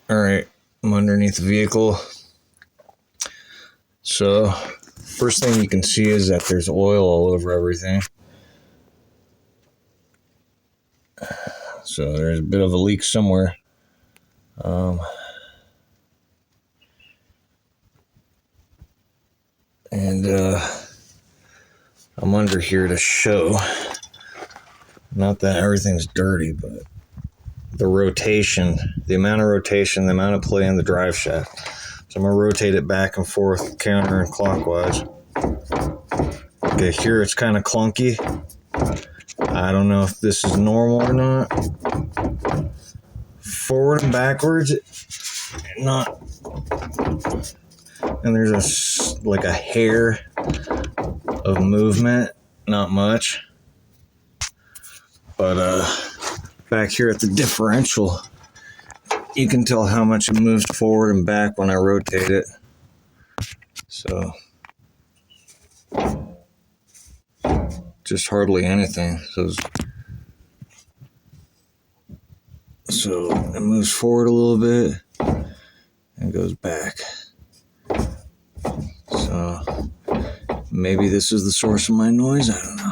Alright, I'm underneath the vehicle. So, first thing you can see is that there's oil all over everything. So there's a bit of a leak somewhere. And I'm under here to show, not that everything's dirty, but the rotation, the amount of rotation, the amount of play in the drive shaft. So I'm going to rotate it back and forth, counter and clockwise. Okay, here it's kind of clunky. I don't know if this is normal or not. Forward and backwards, not. And there's like a hair of movement, not much. But back here at the differential, you can tell how much it moves forward and back when I rotate it. So just hardly anything. So it moves forward a little bit and goes back. So maybe this is the source of my noise, I don't know.